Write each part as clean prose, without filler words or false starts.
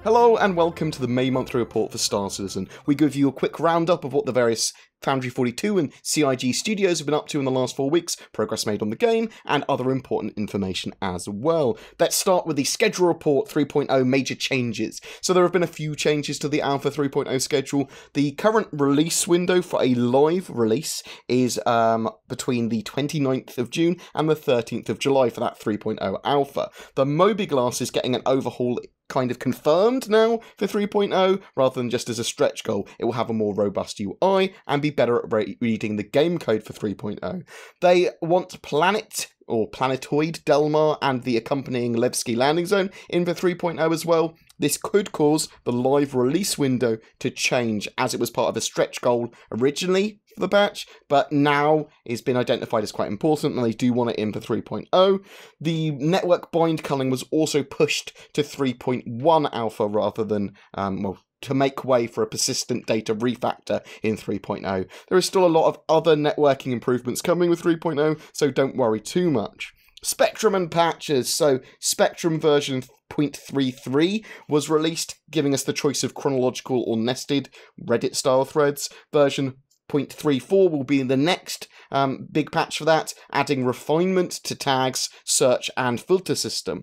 Hello and welcome to the May monthly report for Star Citizen. We give you a quick roundup of what the various Foundry 42 and CIG Studios have been up to in the last 4 weeks, progress made on the game, and other important information as well. Let's start with the Schedule Report 3.0 major changes. So there have been a few changes to the Alpha 3.0 schedule. The current release window for a live release is between the 29th of June and the 13th of July for that 3.0 Alpha. The Moby-Glass is getting an overhaul kind of confirmed now for 3.0, rather than just as a stretch goal. It will have a more robust UI and be better at reading the game code for 3.0. They want Planet or Planetoid Delmar and the accompanying Levski landing zone in for 3.0 as well. This could cause the live release window to change, as it was part of a stretch goal originally for the patch, but now it's been identified as quite important and they do want it in for 3.0. The network bind culling was also pushed to 3.1 alpha rather than, to make way for a persistent data refactor in 3.0. There is still a lot of other networking improvements coming with 3.0, so don't worry too much. Spectrum and patches. So Spectrum version 0.33 was released, giving us the choice of chronological or nested Reddit-style threads. Version 0.34 will be the next big patch for that, adding refinement to tags, search, and filter system.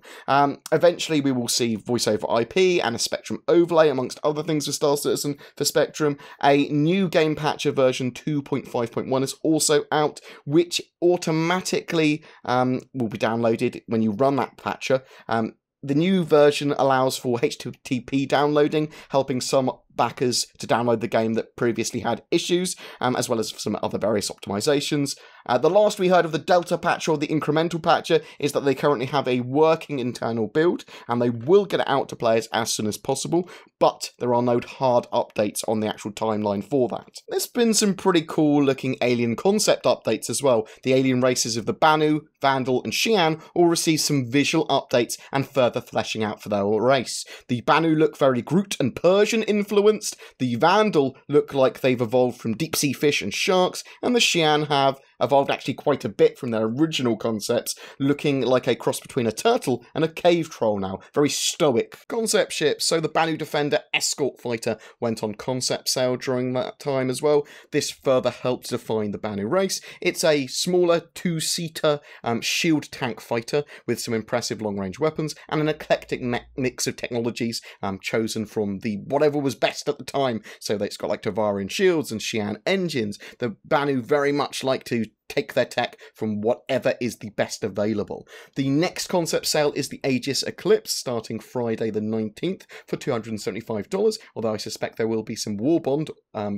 Eventually, we will see voice over IP and a Spectrum overlay, amongst other things for Star Citizen for Spectrum. A new game patcher version 2.5.1 is also out, which automatically will be downloaded when you run that patcher. The new version allows for HTTP downloading, helping some backers to download the game that previously had issues, as well as some other various optimizations. The last we heard of the Delta patcher or the incremental patcher is that they currently have a working internal build, and they will get it out to players as soon as possible, but there are no hard updates on the actual timeline for that. There's been some pretty cool looking alien concept updates as well. The alien races of the Banu, Vandal, and Xi'an all receive some visual updates and further fleshing out for their race. The Banu look very Groot and Persian influenced, the Vandal look like they've evolved from deep sea fish and sharks, and the Xi'an have evolved actually quite a bit from their original concepts, looking like a cross between a turtle and a cave troll now. Very stoic. Concept ships. So the Banu Defender escort fighter went on concept sale during that time as well. This further helped define the Banu race. It's a smaller two-seater shield tank fighter with some impressive long-range weapons and an eclectic mix of technologies chosen from the whatever was best at the time. So it's got like Tavarian shields and Xi'an engines. The Banu very much like to take their tech from whatever is the best available. The next concept sale is the Aegis Eclipse, starting Friday the 19th for $275, although I suspect there will be some Warbond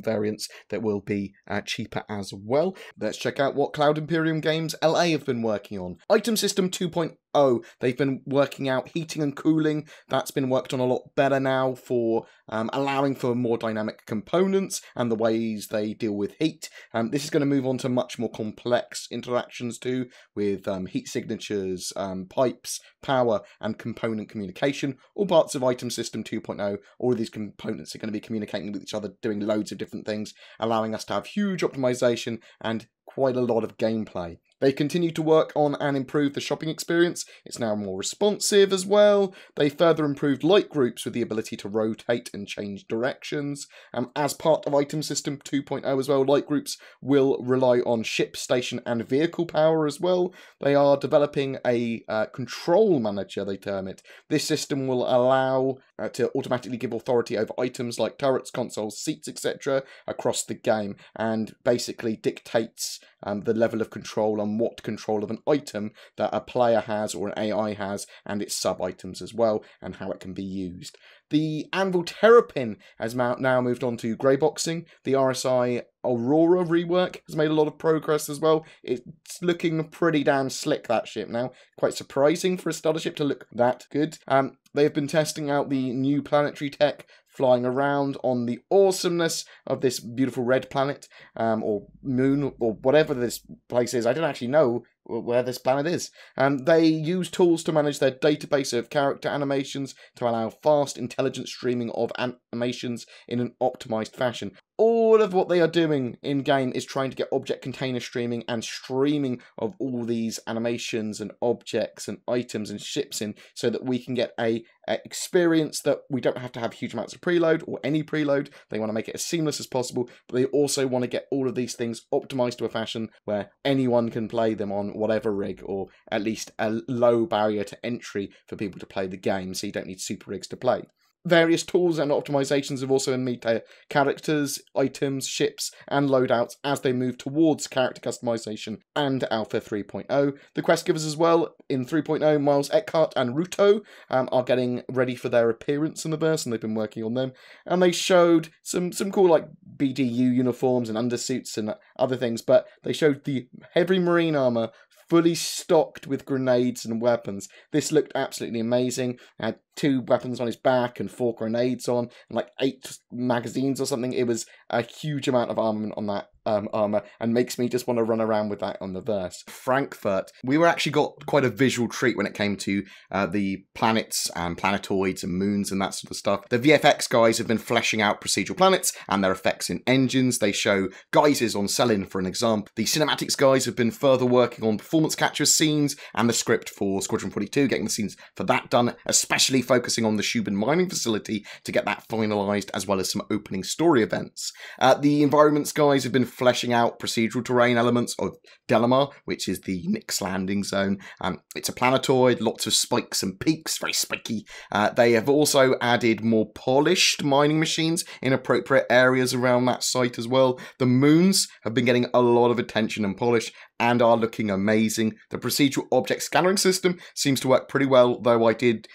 variants that will be cheaper as well. Let's check out what Cloud Imperium Games LA have been working on. Item System 2.0, they've been working out heating and cooling. That's been worked on a lot better now for allowing for more dynamic components and the ways they deal with heat. This is going to move on to much more complex interactions too, with heat signatures, pipes, power, and component communication. All parts of Item System 2.0, all of these components are going to be communicating with each other, doing loads of different things, allowing us to have huge optimization and quite a lot of gameplay. They continue to work on and improve the shopping experience. It's now more responsive as well. They further improved light groups with the ability to rotate and change directions. As part of Item System 2.0 as well, light groups will rely on ship, station, and vehicle power as well. They are developing a control manager, they term it. This system will allow to automatically give authority over items like turrets, consoles, seats, etc. across the game, and basically dictates the level of control on what control of an item that a player has or an AI has, and its sub-items as well, and how it can be used. The Anvil Terrapin has now moved on to grey boxing. The RSI Aurora rework has made a lot of progress as well. It's looking pretty damn slick, that ship now. Quite surprising for a starter ship to look that good. They've been testing out the new planetary tech, flying around on the awesomeness of this beautiful red planet, or moon, or whatever this place is. I don't actually know where this planet is. They use tools to manage their database of character animations to allow fast, intelligent streaming of animations in an optimized fashion. All all of what they are doing in-game is trying to get object container streaming and streaming of all these animations and objects and items and ships in, so that we can get a experience that we don't have to have huge amounts of preload or any preload. They want to make it as seamless as possible, but they also want to get all of these things optimized to a fashion where anyone can play them on whatever rig, or at least a low barrier to entry for people to play the game, so you don't need super rigs to play. Various tools and optimizations have also been made to characters, items, ships, and loadouts as they move towards character customization and Alpha 3.0. The quest givers as well, in 3.0, Miles Eckhart and Ruto are getting ready for their appearance in the verse, and they've been working on them. And they showed some cool like BDU uniforms and undersuits and other things, but they showed the heavy marine armor fully stocked with grenades and weapons. This looked absolutely amazing. It had 2 weapons on his back and 4 grenades on, and like 8 magazines or something. It was a huge amount of armament on that armor, and makes me just want to run around with that on the verse. Frankfurt, we were actually got quite a visual treat when it came to the planets and planetoids and moons and that sort of stuff. The VFX guys have been fleshing out procedural planets and their effects in engines. They show geysers on Selin, for an example. The cinematics guys have been further working on performance capture scenes and the script for Squadron 42, getting the scenes for that done, especially focusing on the Shubin mining facility to get that finalised, as well as some opening story events. The environments guys have been fleshing out procedural terrain elements of Delamar, which is the Nyx landing zone. It's a planetoid, lots of spikes and peaks, very spiky. They have also added more polished mining machines in appropriate areas around that site as well. The moons have been getting a lot of attention and polish and are looking amazing. The procedural object scattering system seems to work pretty well, though I did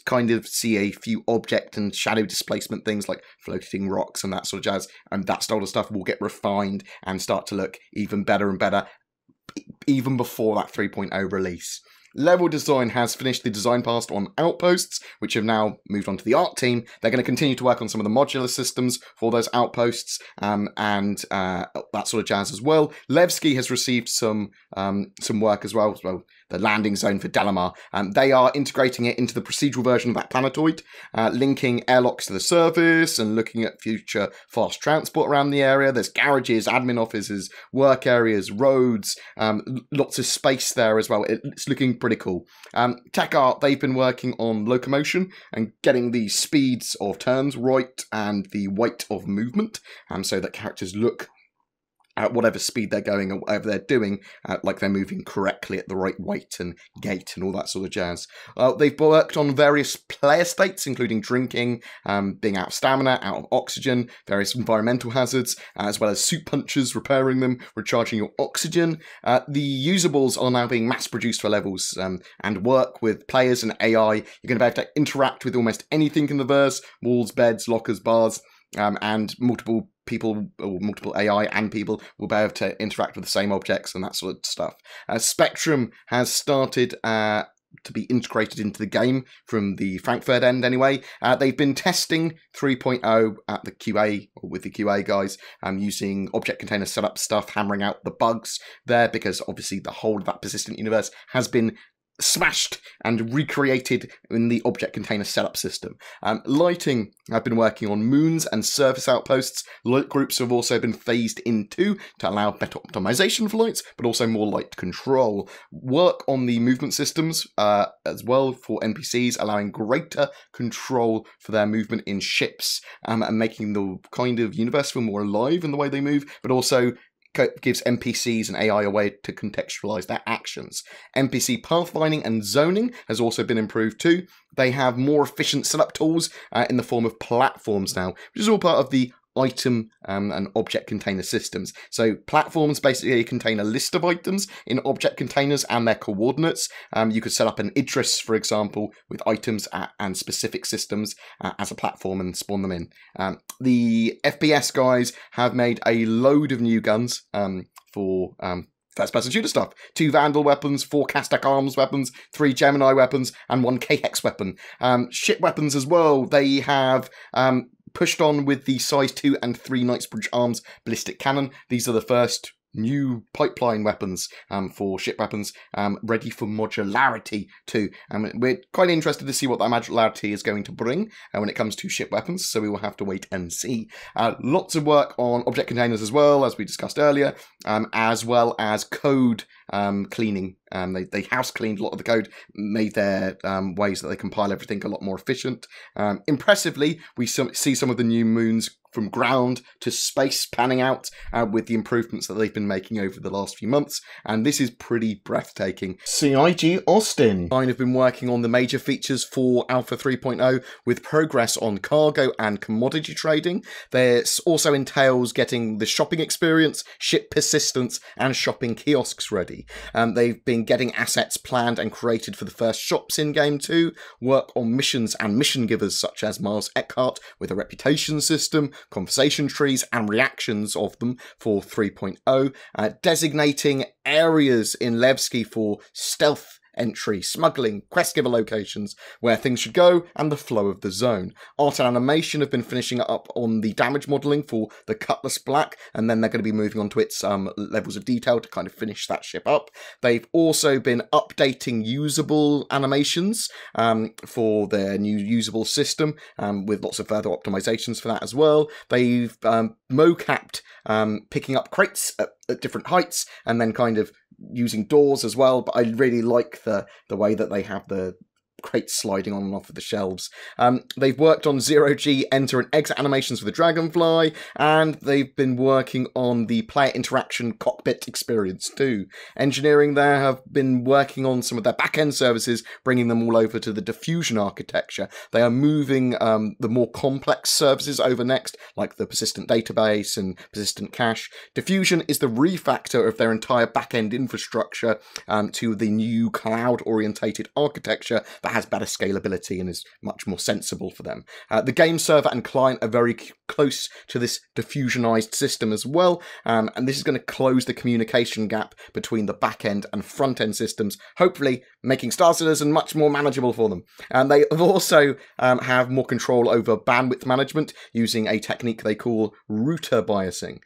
kind of see a few object and shadow displacement things like floating rocks and that sort of jazz, and that style of stuff will get refined and start to look even better and better even before that 3.0 release. Level design has finished the design pass on outposts, which have now moved on to the art team. They're going to continue to work on some of the modular systems for those outposts and that sort of jazz as well. Levski has received some work as well, the landing zone for Delamar. They are integrating it into the procedural version of that planetoid, linking airlocks to the surface and looking at future fast transport around the area. There's garages, admin offices, work areas, roads, lots of space there as well. It's looking pretty cool. Tech Art, they've been working on locomotion and getting the speeds of turns right and the weight of movement, so that characters look at whatever speed they're going or whatever they're doing, like they're moving correctly at the right weight and gait and all that sort of jazz. They've worked on various player states, including drinking, being out of stamina, out of oxygen, various environmental hazards, as well as suit punches, repairing them, recharging your oxygen. The usables are now being mass-produced for levels and work with players and AI. You're going to be able to interact with almost anything in the verse: walls, beds, lockers, bars, and multiple people or multiple AI and people will be able to interact with the same objects and that sort of stuff. Spectrum has started to be integrated into the game from the Frankfurt end anyway. They've been testing 3.0 at the QA, or with the QA guys, using object container setup stuff, hammering out the bugs there, because obviously the whole of that persistent universe has been smashed and recreated in the object container setup system. Lighting, I've been working on moons and surface outposts. Light groups have also been phased into to allow better optimization for lights, but also more light control. Work on the movement systems as well for NPCs, allowing greater control for their movement in ships, and making the kind of universe feel more alive in the way they move, but also gives NPCs and AI a way to contextualize their actions. NPC pathfinding and zoning has also been improved too. They have more efficient setup tools in the form of platforms now, which is all part of the item and object container systems. So platforms basically contain a list of items in object containers and their coordinates. You could set up an Idris, for example, with items and specific systems as a platform and spawn them in. The FPS guys have made a load of new guns for first-person shooter stuff. 2 Vandal weapons, 4 Kastak Arms weapons, 3 Gemini weapons, and 1 K-Hex weapon. Ship weapons as well. They have pushed on with the size 2 and 3 Knightsbridge Arms ballistic cannon. These are the first new pipeline weapons for ship weapons, ready for modularity too. We're quite interested to see what that modularity is going to bring when it comes to ship weapons, so we will have to wait and see. Lots of work on object containers as well, as we discussed earlier, as well as code cleaning. They house cleaned a lot of the code, made their ways that they compile everything a lot more efficient. Impressively, we see some of the new moons from ground to space panning out with the improvements that they've been making over the last few months, and this is pretty breathtaking. CIG Austin have been working on the major features for Alpha 3.0 with progress on cargo and commodity trading. This also entails getting the shopping experience, ship persistence, and shopping kiosks ready. They've been getting assets planned and created for the first shops in Game 2, work on missions and mission givers such as Miles Eckhart with a reputation system, conversation trees and reactions of them for 3.0, designating areas in Levski for stealth entry, smuggling, quest giver locations, where things should go, and the flow of the zone. Art and animation have been finishing up on the damage modelling for the Cutlass Black, and then they're going to be moving on to its levels of detail to kind of finish that ship up. They've also been updating usable animations for their new usable system, with lots of further optimizations for that as well. They've mocapped picking up crates at different heights, and then kind of using doors as well, but I really like the way that they have the crates sliding on and off of the shelves. They've worked on zero-G enter and exit animations for the Dragonfly, and they've been working on the player interaction cockpit experience too. Engineering there have been working on some of their back-end services, bringing them all over to the diffusion architecture. They are moving the more complex services over next, like the persistent database and persistent cache. Diffusion is the refactor of their entire back-end infrastructure to the new cloud-orientated architecture that has better scalability and is much more sensible for them. The game server and client are very close to this diffusionized system as well, and this is going to close the communication gap between the back-end and front-end systems, hopefully making Star Citizen much more manageable for them. And they also have more control over bandwidth management using a technique they call router biasing.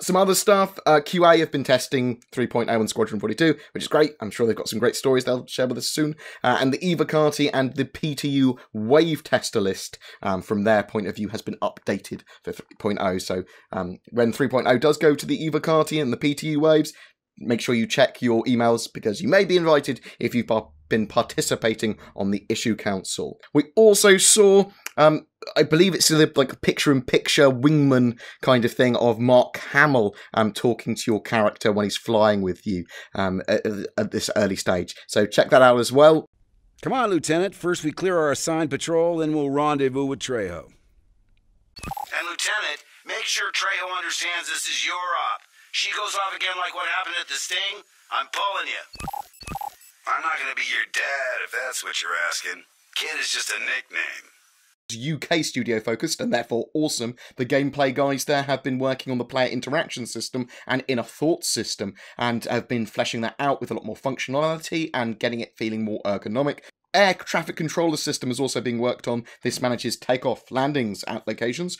Some other stuff, QA have been testing 3.0 and Squadron 42, which is great. I'm sure they've got some great stories they'll share with us soon. And the Evocati and the PTU wave tester list, from their point of view, has been updated for 3.0. So when 3.0 does go to the Evocati and the PTU waves, make sure you check your emails, because you may be invited if you've been participating on the issue council. We also saw, I believe it's like a picture-in-picture wingman kind of thing of Mark Hamill talking to your character when he's flying with you at this early stage. So check that out as well. Come on, Lieutenant. First we clear our assigned patrol, then we'll rendezvous with Trejo. And Lieutenant, make sure Trejo understands this is your op. She goes off again like what happened at the Sting, I'm pulling you. I'm not going to be your dad if that's what you're asking. Kid is just a nickname. UK studio focused and therefore awesome. The gameplay guys there have been working on the player interaction system and inner thought system, and have been fleshing that out with a lot more functionality and getting it feeling more ergonomic. Air traffic controller system is also being worked on. This manages takeoff landings at locations,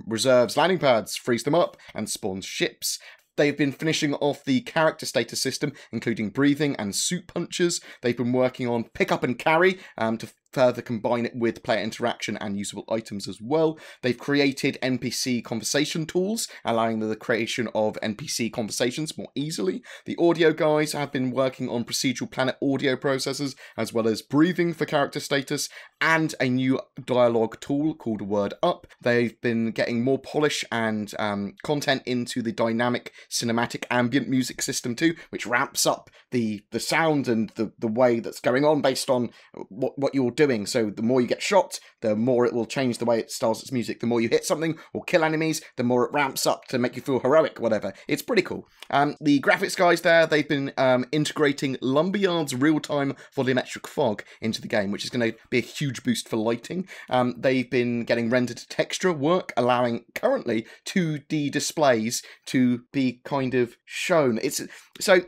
reserves landing pads, frees them up, and spawns ships. They've been finishing off the character status system, including breathing and suit punches. They've been working on pick up and carry to further combine it with player interaction and usable items as well. They've created NPC conversation tools, allowing the creation of NPC conversations more easily. The audio guys have been working on procedural planet audio processors, as well as breathing for character status, and a new dialogue tool called roundup. They've been getting more polish and content into the dynamic cinematic ambient music system too, which ramps up the sound and the way that's going on based on what you're doing. So the more you get shot, the more it will change the way it styles its music. The more you hit something or kill enemies, the more it ramps up to make you feel heroic, whatever. It's pretty cool. The graphics guys there, they've been integrating Lumberyard's real-time volumetric fog into the game, which is going to be a huge boost for lighting. They've been getting rendered texture work, allowing currently 2D displays to be kind of shown. So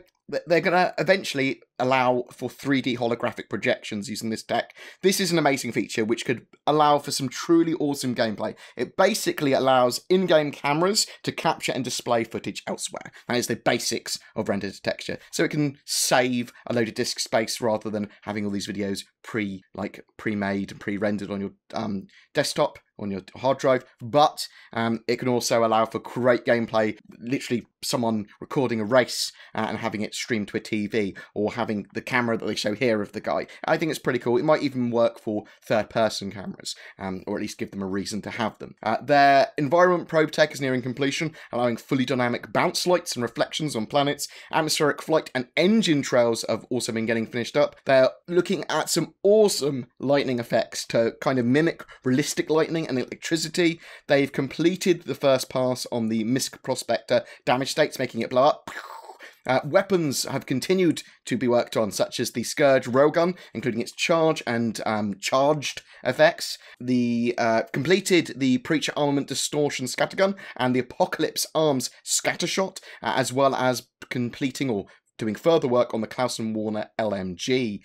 they're going to eventually allow for 3D holographic projections using this tech. This is an amazing feature which could allow for some truly awesome gameplay. It basically allows in-game cameras to capture and display footage elsewhere. That is the basics of render to texture. So it can save a load of disk space rather than having all these videos pre-made and pre-rendered on your desktop, on your hard drive, but it can also allow for great gameplay, literally someone recording a race and having it streamed to a TV, or having the camera that they show here of the guy. I think it's pretty cool. It might even work for third-person cameras, or at least give them a reason to have them. Their environment probe tech is nearing completion, allowing fully dynamic bounce lights and reflections on planets. Atmospheric flight and engine trails have also been getting finished up. They're looking at some awesome lightning effects to kind of mimic realistic lightning and electricity. They've completed the first pass on the MISC Prospector damage states, making it blow up. Weapons have continued to be worked on, such as the Scourge railgun, including its charge and charged effects. The completed the Preacher Armament Distortion Scattergun and the Apocalypse Arms Scattershot, as well as completing or doing further work on the Clausen Warner LMG.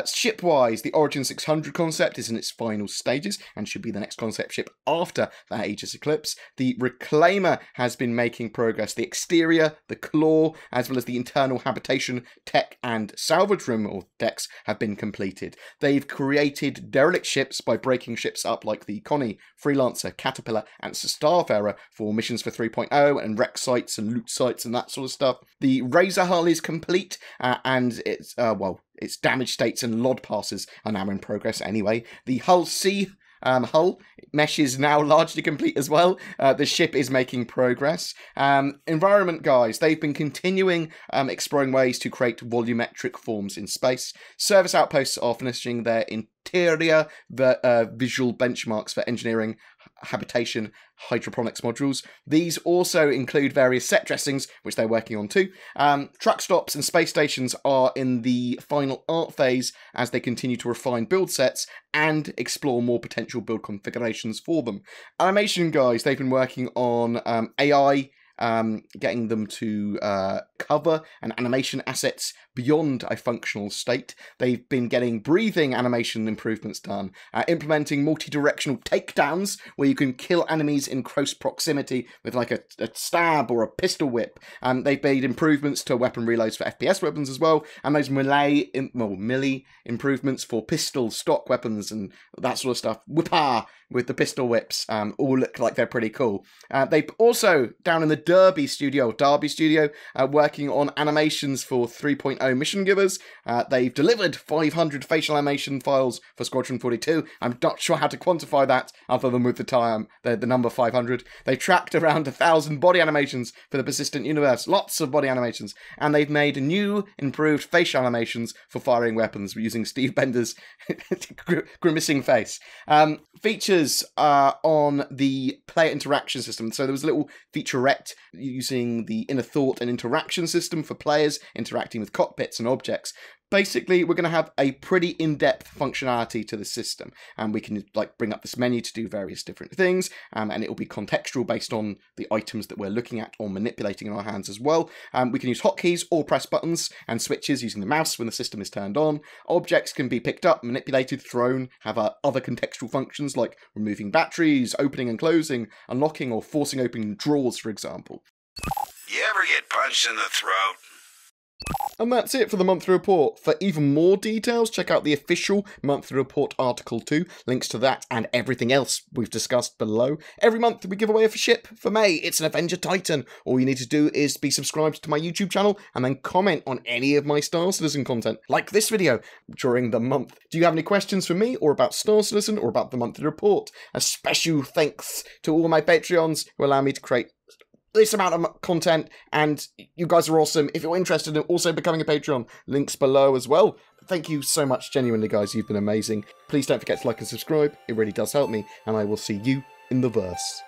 Ship-wise, the Origin 600 concept is in its final stages and should be the next concept ship after the Aegis Eclipse. The Reclaimer has been making progress. The exterior, the claw, as well as the internal habitation tech and salvage room or decks have been completed. They've created derelict ships by breaking ships up like the Connie, Freelancer, Caterpillar and Starfarer for missions for 3.0 and wreck sites and loot sites and that sort of stuff. The Razor hull is complete and its damage states and LOD passes are now in progress anyway. The Hull C hull mesh is now largely complete as well. The ship is making progress. Environment guys, they've been continuing exploring ways to create volumetric forms in space. Service outposts are finishing their interior visual benchmarks for engineering, habitation, hydroponics modules. These also include various set dressings, which they're working on too. Truck stops and space stations are in the final art phase as they continue to refine build sets and explore more potential build configurations for them. Animation guys, they've been working on AI, getting them to cover and animation assets beyond a functional state. They've been getting breathing animation improvements done, implementing multi-directional takedowns where you can kill enemies in close proximity with like a stab or a pistol whip. They've made improvements to weapon reloads for FPS weapons as well, and those melee improvements for pistol stock weapons and that sort of stuff. Whippa with the pistol whips all look like they're pretty cool. They've also, down in the Derby Studio, working on animations for 3.0 mission givers. They've delivered 500 facial animation files for Squadron 42. I'm not sure how to quantify that other than with the number 500. They've tracked around 1,000 body animations for the Persistent Universe. Lots of body animations. And they've made new, improved facial animations for firing weapons using Steve Bender's grimacing face. Features on the player interaction system. So there was a little featurette using the Inner Thought and interaction system for players interacting with cockpits and objects. Basically, we're going to have a pretty in-depth functionality to the system, and we can bring up this menu to do various different things, and it will be contextual based on the items that we're looking at or manipulating in our hands as well. We can use hotkeys or press buttons and switches using the mouse when the system is turned on. Objects can be picked up, manipulated, thrown, have other contextual functions like removing batteries, opening and closing, unlocking or forcing open drawers, for example. You ever get punched in the throat? And that's it for the monthly report. For even more details, check out the official monthly report article 2. Links to that and everything else we've discussed below. Every month we give away a ship. For May, it's an Avenger Titan. All you need to do is be subscribed to my YouTube channel and then comment on any of my Star Citizen content, like this video, during the month. Do you have any questions for me or about Star Citizen or about the monthly report? A special thanks to all my Patreons who allow me to create this amount of content, and you guys are awesome. If you're interested in also becoming a Patreon, links below as well. Thank you so much, genuinely, guys. You've been amazing. Please don't forget to like and subscribe. It really does help me, and I will see you in the verse.